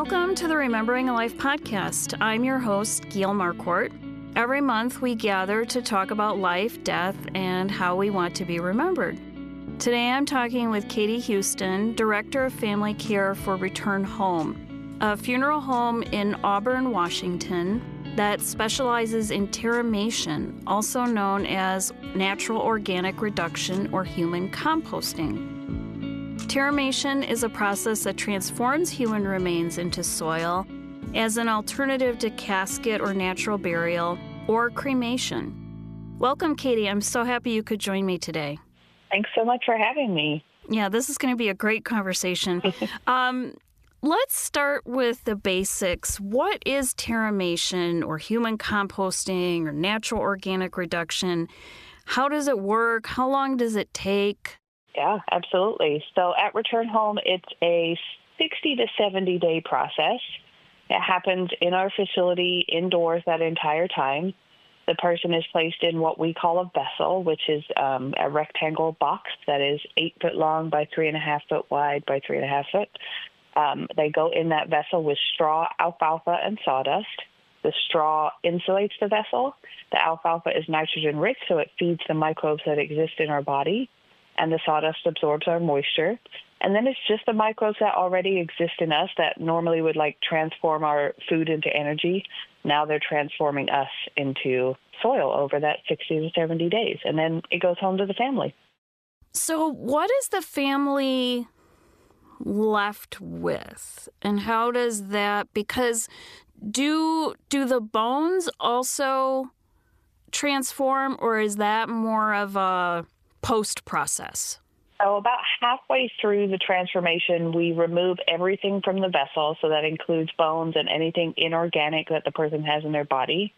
Welcome to the Remembering a Life podcast. I'm your host, Gail Marquardt. Every month we gather to talk about life, death, and how we want to be remembered. Today I'm talking with Katey Houston, Director of Family Care for Return Home, a funeral home in Auburn, Washington that specializes in terramation, also known as natural organic reduction or human composting. Terramation is a process that transforms human remains into soil as an alternative to casket or natural burial or cremation. Welcome, Katey. I'm so happy you could join me today. Thanks so much for having me. Yeah, this is going to be a great conversation. Let's start with the basics. What is terramation or human composting or natural organic reduction? How does it work? How long does it take? Yeah, absolutely. So at Return Home, it's a 60 to 70 day process. It happens in our facility indoors that entire time. The person is placed in what we call a vessel, which is a rectangle box that is 8 foot long by 3.5 foot wide by 3.5 foot. They go in that vessel with straw, alfalfa, and sawdust. The straw insulates the vessel. The alfalfa is nitrogen rich, so it feeds the microbes that exist in our body. And the sawdust absorbs our moisture. And then it's just the microbes that already exist in us that normally would transform our food into energy. Now they're transforming us into soil over that 60 to 70 days. And then it goes home to the family. So what is the family left with? And how does that, because do the bones also transform, or is that more of a post-process? So about halfway through the transformation, we remove everything from the vessel. So that includes bones and anything inorganic that the person has in their body.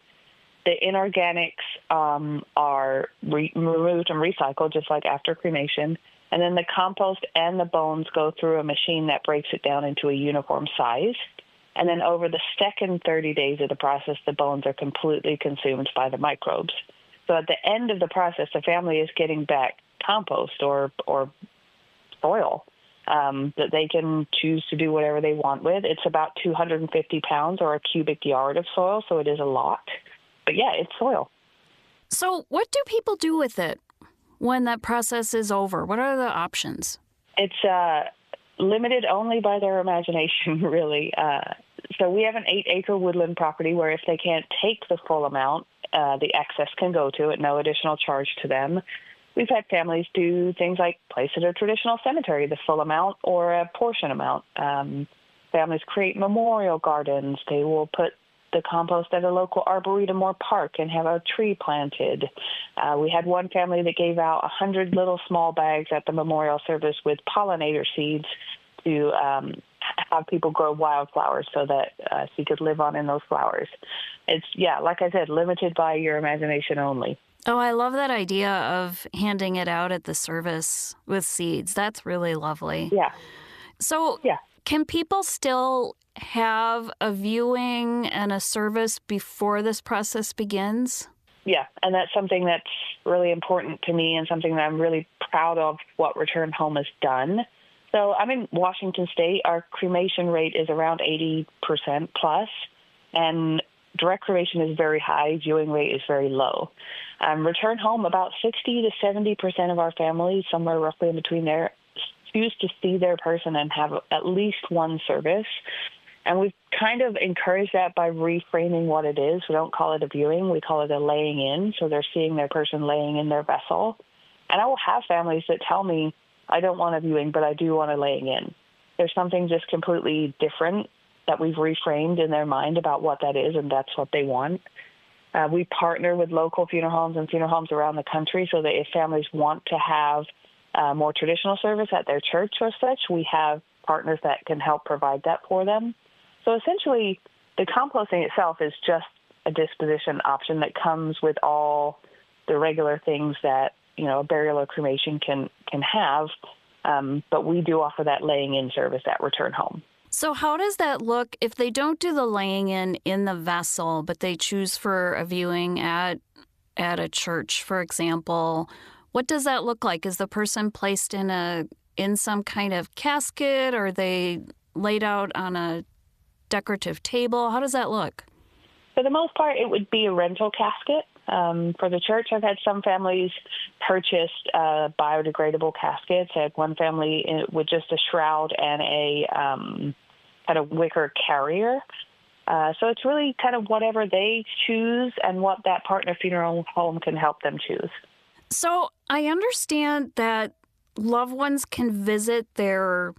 The inorganics are removed and recycled, just like after cremation. And then the compost and the bones go through a machine that breaks it down into a uniform size. And then over the second 30 days of the process, the bones are completely consumed by the microbes. So at the end of the process, the family is getting back compost or soil that they can choose to do whatever they want with. It's about 250 pounds or a cubic yard of soil, so it is a lot. But yeah, it's soil. So what do people do with it when that process is over? What are the options? It's limited only by their imagination, really. So we have an 8-acre woodland property where if they can't take the full amount, the excess can go to it, no additional charge to them. We've had families do things like place at a traditional cemetery, the full amount or a portion amount. Families create memorial gardens. They will put the compost at a local arboretum or park and have a tree planted. We had one family that gave out 100 little small bags at the memorial service with pollinator seeds to have people grow wildflowers so that she could live on in those flowers. It's, like I said, limited by your imagination only. Oh, I love that idea of handing it out at the service with seeds. That's really lovely. Yeah. So can people still have a viewing and a service before this process begins? Yeah, and that's something that's really important to me and something that I'm really proud of what Return Home has done. So I'm in Washington State. Our cremation rate is around 80% plus, and direct cremation is very high. Viewing rate is very low. Return Home, about 60 to 70% of our families, somewhere roughly in between there, choose to see their person and have at least one service. And we've kind of encouraged that by reframing what it is. We don't call it a viewing. We call it a laying in. So they're seeing their person laying in their vessel. And I will have families that tell me, I don't want a viewing, but I do want a laying in. There's something just completely different that we've reframed in their mind about what that is, and that's what they want. We partner with local funeral homes and funeral homes around the country so that if families want to have more traditional service at their church or such, we have partners that can help provide that for them. So essentially, the composting itself is just a disposition option that comes with all the regular things that, a burial or cremation can have, but we do offer that laying in service at Return Home. So how does that look if they don't do the laying in the vessel, but they choose for a viewing at a church, for example? What does that look like? Is the person placed in some kind of casket, or are they laid out on a decorative table? How does that look? For the most part, it would be a rental casket. For the church, I've had some families purchase biodegradable caskets. I had one family with just a shroud and a kind of wicker carrier. So it's really kind of whatever they choose and what that partner funeral home can help them choose. So I understand that loved ones can visit their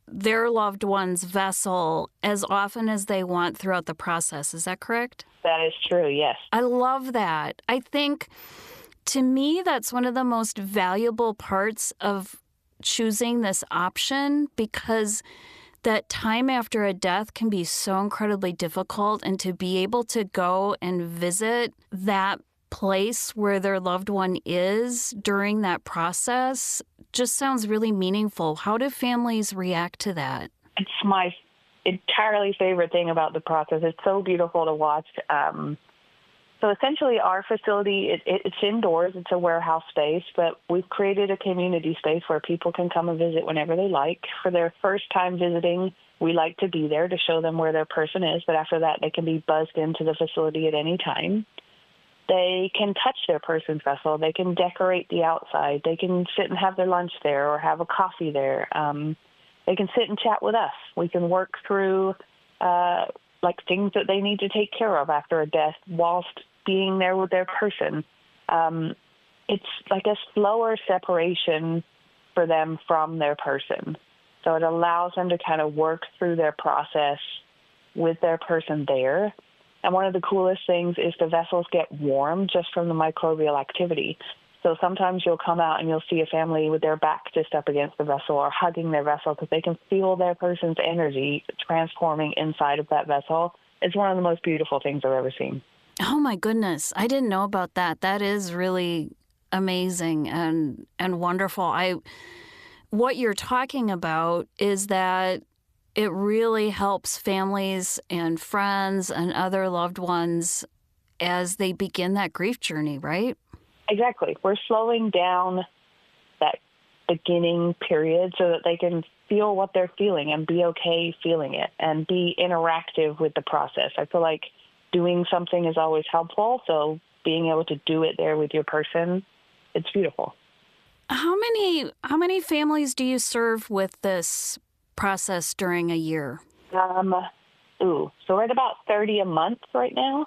loved one's vessel as often as they want throughout the process. Is that correct? That is true, yes. I love that. I think, to me, that's one of the most valuable parts of choosing this option, because that time after a death can be so incredibly difficult, and to be able to go and visit that place where their loved one is during that process just sounds really meaningful. How do families react to that? It's my entirely favorite thing about the process. It's so beautiful to watch. So essentially our facility, it's indoors. It's a warehouse space, but we've created a community space where people can come and visit whenever they like. For their first time visiting, we like to be there to show them where their person is, but after that, they can be buzzed into the facility at any time. They can touch their person's vessel. They can decorate the outside. They can sit and have their lunch there or have a coffee there. They can sit and chat with us. We can work through things that they need to take care of after a death whilst being there with their person. It's like a slower separation for them from their person. So it allows them to kind of work through their process with their person there. And one of the coolest things is the vessels get warm just from the microbial activity. So sometimes you'll come out and you'll see a family with their back just up against the vessel or hugging their vessel because they can feel their person's energy transforming inside of that vessel. It's one of the most beautiful things I've ever seen. Oh, my goodness. I didn't know about that. That is really amazing and wonderful. What you're talking about is that it really helps families and friends and other loved ones as they begin that grief journey, right? Exactly. We're slowing down that beginning period so that they can feel what they're feeling and be okay feeling it and be interactive with the process. I feel like doing something is always helpful, so being able to do it there with your person, it's beautiful. How many families do you serve with this process during a year? So we're at about 30 a month right now.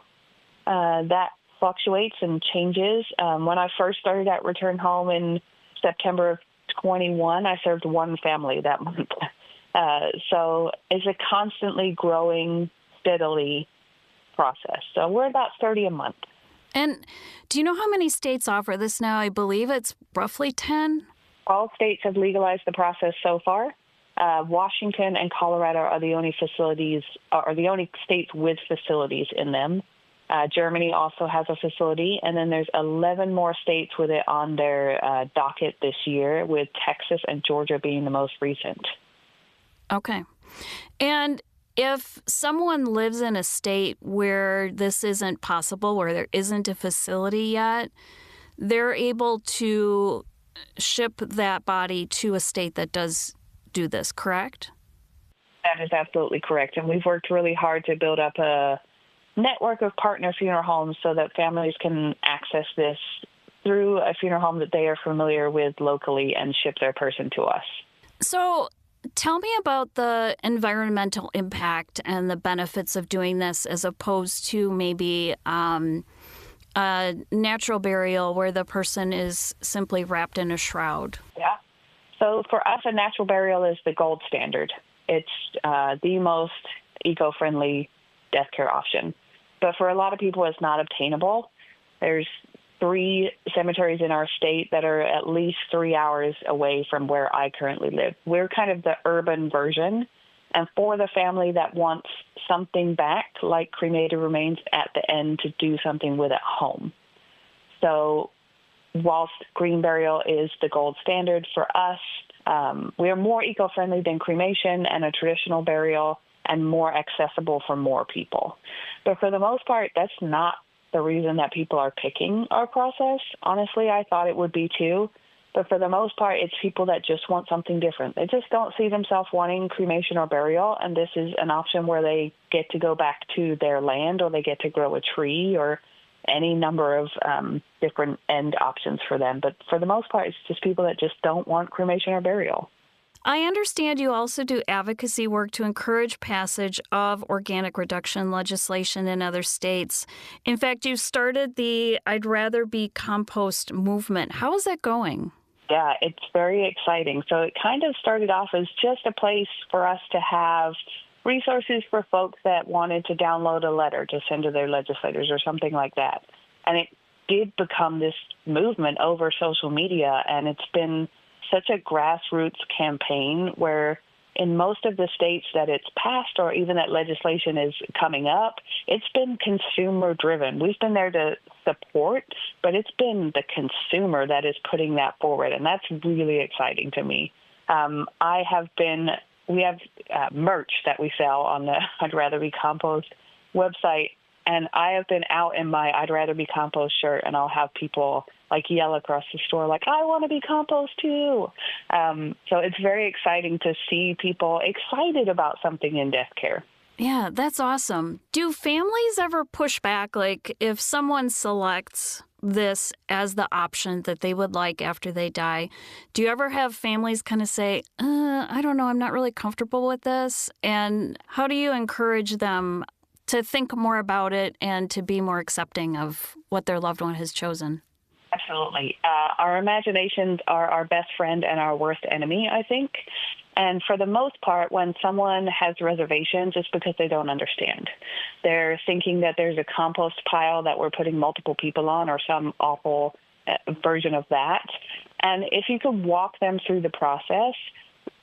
That fluctuates and changes. When I first started at Return Home in September of 21, I served one family that month. So it's a constantly growing, steadily process. So we're about 30 a month. And do you know how many states offer this now? I believe it's roughly 10. All states have legalized the process so far. Washington and Colorado are the only states with facilities in them. Germany also has a facility, and then there's 11 more states with it on their docket this year, with Texas and Georgia being the most recent. Okay. And if someone lives in a state where this isn't possible, where there isn't a facility yet, they're able to ship that body to a state that does do this, correct? That is absolutely correct. And we've worked really hard to build up a network of partner funeral homes so that families can access this through a funeral home that they are familiar with locally and ship their person to us. So tell me about the environmental impact and the benefits of doing this as opposed to maybe a natural burial where the person is simply wrapped in a shroud. Yeah. So for us, a natural burial is the gold standard. It's the most eco-friendly death care option. But for a lot of people, it's not obtainable. There's 3 cemeteries in our state that are at least 3 hours away from where I currently live. We're kind of the urban version. And for the family that wants something back, like cremated remains at the end, to do something with at home. So whilst green burial is the gold standard for us, we are more eco-friendly than cremation and a traditional burial, and more accessible for more people. But for the most part, that's not the reason that people are picking our process. Honestly, I thought it would be too. But for the most part, it's people that just want something different. They just don't see themselves wanting cremation or burial, and this is an option where they get to go back to their land, or they get to grow a tree, or any number of different end options for them. But for the most part, it's just people that just don't want cremation or burial. I understand you also do advocacy work to encourage passage of organic reduction legislation in other states. In fact, you started the I'd Rather Be Compost movement. How is that going? Yeah, it's very exciting. So it kind of started off as just a place for us to have resources for folks that wanted to download a letter to send to their legislators or something like that. And it did become this movement over social media, and it's been such a grassroots campaign where in most of the states that it's passed or even that legislation is coming up, it's been consumer driven. We've been there to support, but it's been the consumer that is putting that forward, and that's really exciting to me. We have merch that we sell on the I'd Rather Be Compost website, and I have been out in my I'd Rather Be Compost shirt, and I'll have people yell across the store I want to be compost too. So it's very exciting to see people excited about something in death care. Yeah, that's awesome. Do families ever push back? If someone selects this as the option that they would like after they die, do you ever have families kind of say, I don't know, I'm not really comfortable with this? And how do you encourage them to think more about it and to be more accepting of what their loved one has chosen? Absolutely. Our imaginations are our best friend and our worst enemy, I think. And for the most part, when someone has reservations, it's because they don't understand. They're thinking that there's a compost pile that we're putting multiple people on or some awful version of that. And if you could walk them through the process,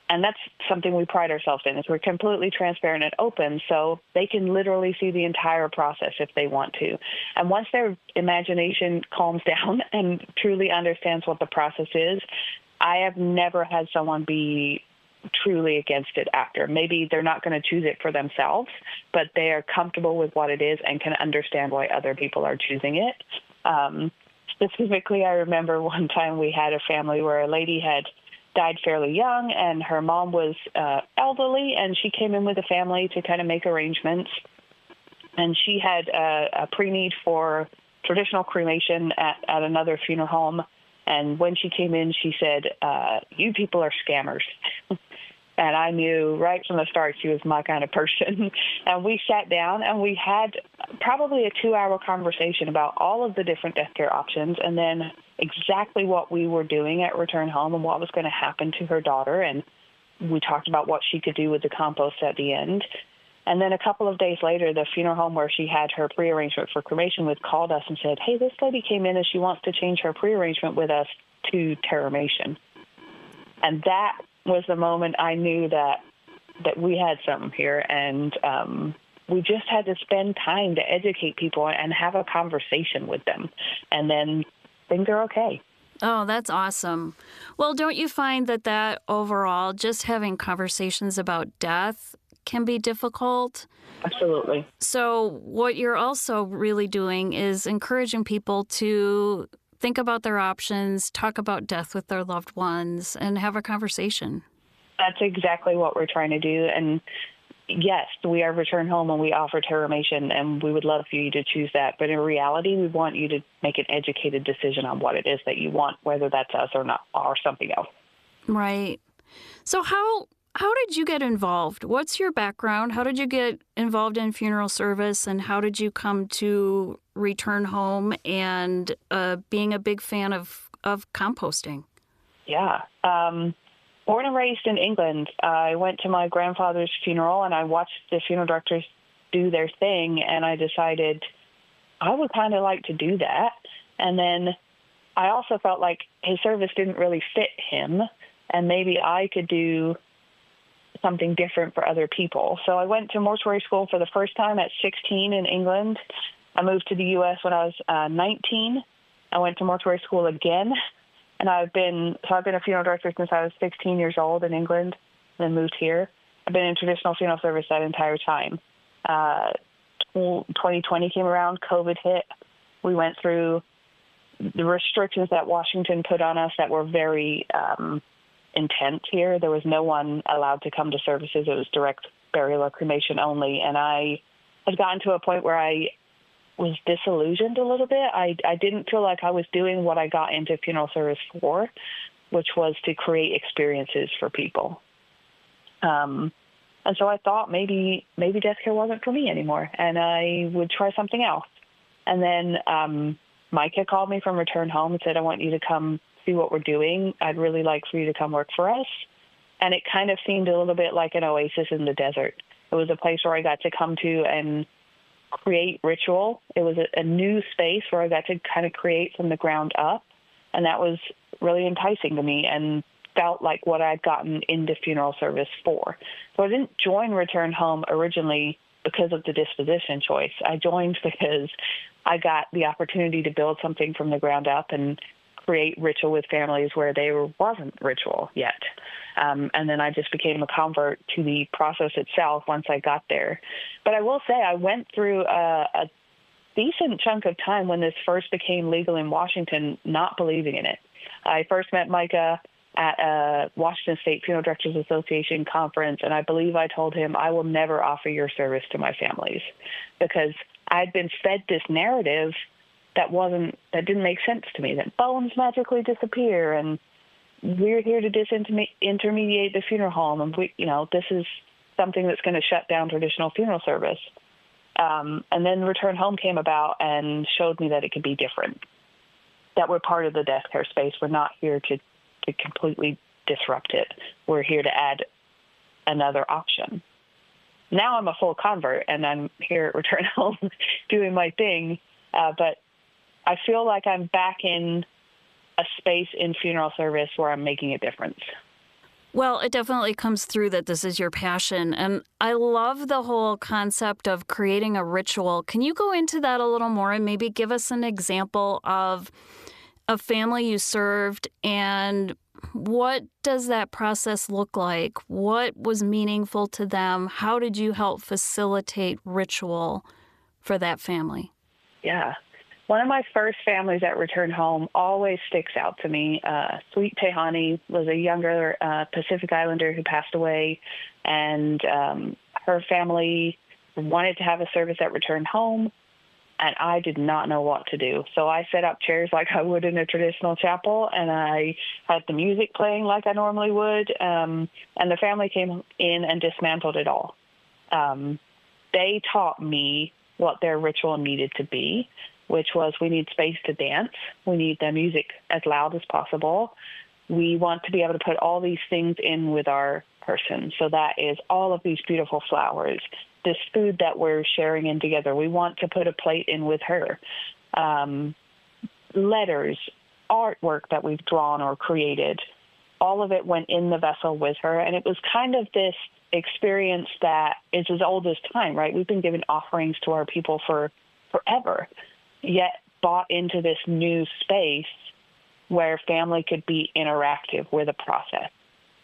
and that's something we pride ourselves in, is we're completely transparent and open, so they can literally see the entire process if they want to. And once their imagination calms down and truly understands what the process is, I have never had someone be truly against it after. Maybe they're not going to choose it for themselves, but they are comfortable with what it is and can understand why other people are choosing it. Specifically, I remember one time we had a family where a lady had died fairly young, and her mom was elderly, and she came in with the family to kind of make arrangements. And she had a pre-need for traditional cremation at another funeral home. And when she came in, she said, you people are scammers. And I knew right from the start she was my kind of person. And we sat down and we had probably a 2-hour conversation about all of the different death care options, and then exactly what we were doing at Return Home and what was going to happen to her daughter. And we talked about what she could do with the compost at the end. And then a couple of days later, the funeral home where she had her pre-arrangement for cremation with called us and said, hey, this lady came in and she wants to change her pre-arrangement with us to terramation. And that was the moment I knew that we had something here. And we just had to spend time to educate people and have a conversation with them. And then things are okay. Oh, that's awesome. Well, don't you find that overall, just having conversations about death can be difficult? Absolutely. So what you're also really doing is encouraging people to think about their options, talk about death with their loved ones, and have a conversation. That's exactly what we're trying to do. And yes, we are Return Home and we offer terramation, and we would love for you to choose that. But in reality, we want you to make an educated decision on what it is that you want, whether that's us or not, or something else. Right. So how did you get involved? What's your background? How did you get involved in funeral service, and how did you come to Return Home and being a big fan of composting? Yeah. Born and raised in England, I went to my grandfather's funeral and I watched the funeral directors do their thing, and I decided I would kind of like to do that. And then I also felt like his service didn't really fit him, and maybe I could do something different for other people. So I went to mortuary school for the first time at 16 in England. I moved to the U.S. when I was 19. I went to mortuary school again, and I've been a funeral director since I was 16 years old in England, then moved here. I've been in traditional funeral service that entire time. 2020 came around, COVID hit. We went through the restrictions that Washington put on us that were very intense here. There was no one allowed to come to services. It was direct burial or cremation only. And I had gotten to a point where I was disillusioned a little bit. I didn't feel like I was doing what I got into funeral service for, which was to create experiences for people. And so I thought maybe death care wasn't for me anymore, and I would try something else. And then Micah called me from Return Home and said, I want you to come see what we're doing. I'd really like for you to come work for us. And it kind of seemed a little bit like an oasis in the desert. It was a place where I got to come to and create ritual. It was a new space where I got to kind of create from the ground up. And that was really enticing to me and felt like what I'd gotten into funeral service for. So I didn't join Return Home originally because of the disposition choice. I joined because I got the opportunity to build something from the ground up and create ritual with families where there wasn't ritual yet. And then I just became a convert to the process itself once I got there. But I will say I went through a decent chunk of time when this first became legal in Washington not believing in it. I first met Micah at a Washington State Funeral Directors Association conference, and I believe I told him, I will never offer your service to my families, because I'd been fed this narrative that didn't make sense to me, that bones magically disappear and we're here to disintermediate the funeral home, and this is something that's going to shut down traditional funeral service. And then Return Home came about and showed me that it could be different, that we're part of the death care space. We're not here to completely disrupt it. We're here to add another option. Now I'm a full convert, and I'm here at Return Home doing my thing, but I feel like I'm back in a space in funeral service where I'm making a difference. Well, it definitely comes through that this is your passion. And I love the whole concept of creating a ritual. Can you go into that a little more and maybe give us an example of a family you served, and what does that process look like? What was meaningful to them? How did you help facilitate ritual for that family? Yeah. One of my first families that returned home always sticks out to me. Sweet Tehani was a younger Pacific Islander who passed away, and her family wanted to have a service at Return Home, and I did not know what to do. So I set up chairs like I would in a traditional chapel, and I had the music playing like I normally would, and the family came in and dismantled it all. They taught me what their ritual needed to be, which was we need space to dance. We need the music as loud as possible. We want to be able to put all these things in with our person. So that is all of these beautiful flowers, this food that we're sharing in together. We want to put a plate in with her. Letters, artwork that we've drawn or created, all of it went in the vessel with her. And it was kind of this experience that is as old as time, right? We've been giving offerings to our people for forever, yet bought into this new space where family could be interactive with a process.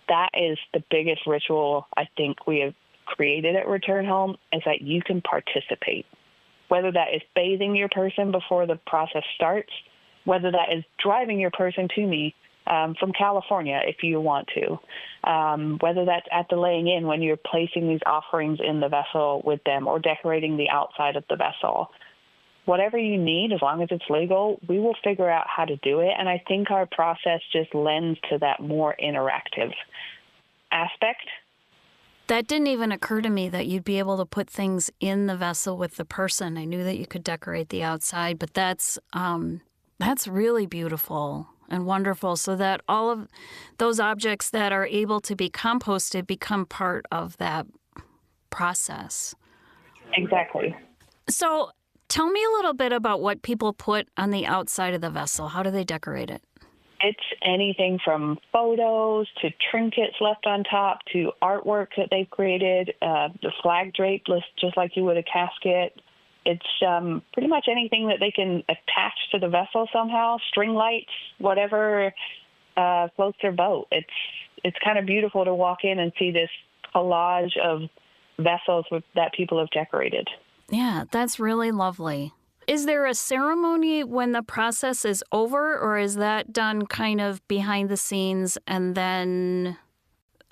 That is the biggest ritual I think we have created at Return Home, is that you can participate, whether that is bathing your person before the process starts, whether that is driving your person to me from California if you want to, whether that's at the laying in when you're placing these offerings in the vessel with them or decorating the outside of the vessel. Whatever you need, as long as it's legal, we will figure out how to do it. And I think our process just lends to that more interactive aspect. That didn't even occur to me that you'd be able to put things in the vessel with the person. I knew that you could decorate the outside, but that's really beautiful and wonderful, so that all of those objects that are able to be composted become part of that process. Exactly. So tell me a little bit about what people put on the outside of the vessel. How do they decorate it? It's anything from photos to trinkets left on top to artwork that they've created, the flag draped just like you would a casket. It's pretty much anything that they can attach to the vessel somehow, string lights, whatever floats their boat. It's kind of beautiful to walk in and see this collage of vessels that people have decorated. Yeah, that's really lovely. Is there a ceremony when the process is over, or is that done kind of behind the scenes and then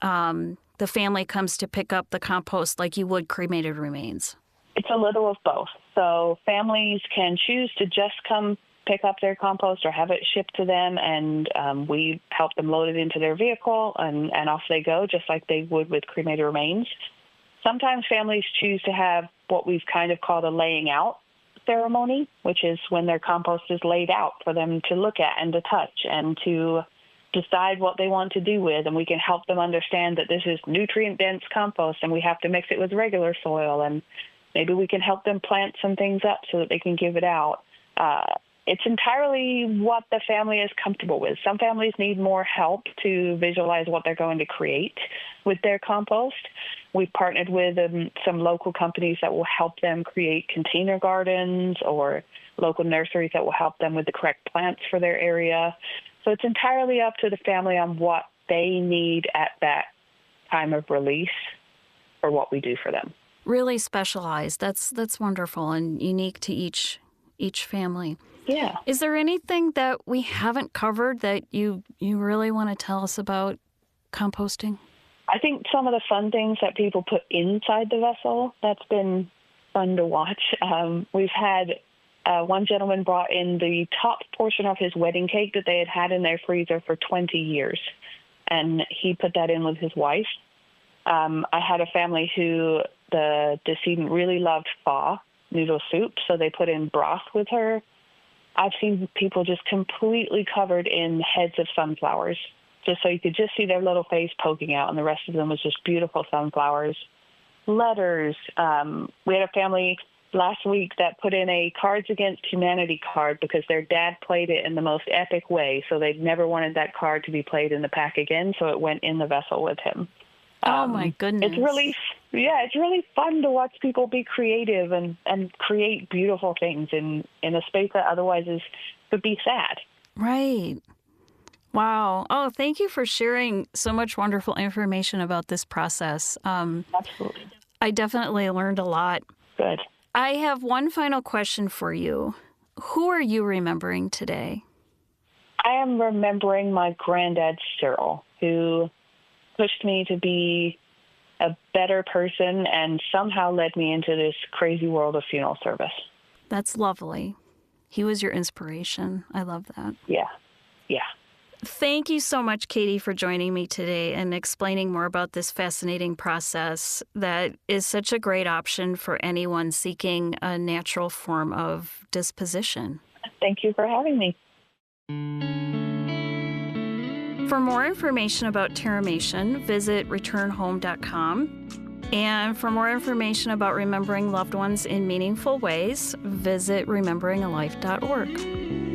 the family comes to pick up the compost like you would cremated remains? It's a little of both. So families can choose to just come pick up their compost or have it shipped to them, and we help them load it into their vehicle, and off they go, just like they would with cremated remains. Sometimes families choose to have what we've kind of called a laying out ceremony, which is when their compost is laid out for them to look at and to touch and to decide what they want to do with. And we can help them understand that this is nutrient-dense compost and we have to mix it with regular soil. And maybe we can help them plant some things up so that they can give it out. It's entirely what the family is comfortable with. Some families need more help to visualize what they're going to create with their compost. We've partnered with some local companies that will help them create container gardens, or local nurseries that will help them with the correct plants for their area. So it's entirely up to the family on what they need at that time of release for what we do for them. Really specialized. That's wonderful and unique to each family. Yeah. Is there anything that we haven't covered that you really want to tell us about composting? I think some of the fun things that people put inside the vessel, that's been fun to watch. We've had one gentleman brought in the top portion of his wedding cake that they had in their freezer for 20 years, and he put that in with his wife. I had a family who the decedent really loved pho noodle soup, so they put in broth with her. I've seen people just completely covered in heads of sunflowers, just so you could just see their little face poking out, and the rest of them was just beautiful sunflowers. Letters. We had a family last week that put in a Cards Against Humanity card because their dad played it in the most epic way, so they never wanted that card to be played in the pack again, so it went in the vessel with him. Oh, my goodness. It's really fun to watch people be creative and create beautiful things in a space that otherwise could be sad. Right. Wow. Oh, thank you for sharing so much wonderful information about this process. Absolutely. I definitely learned a lot. Good. I have one final question for you. Who are you remembering today? I am remembering my granddad, Cyril, who pushed me to be a better person and somehow led me into this crazy world of funeral service. That's lovely. He was your inspiration. I love that. Yeah. Thank you so much, Katey, for joining me today and explaining more about this fascinating process that is such a great option for anyone seeking a natural form of disposition. Thank you for having me. For more information about terramation, visit returnhome.com. And for more information about remembering loved ones in meaningful ways, visit rememberingalife.org.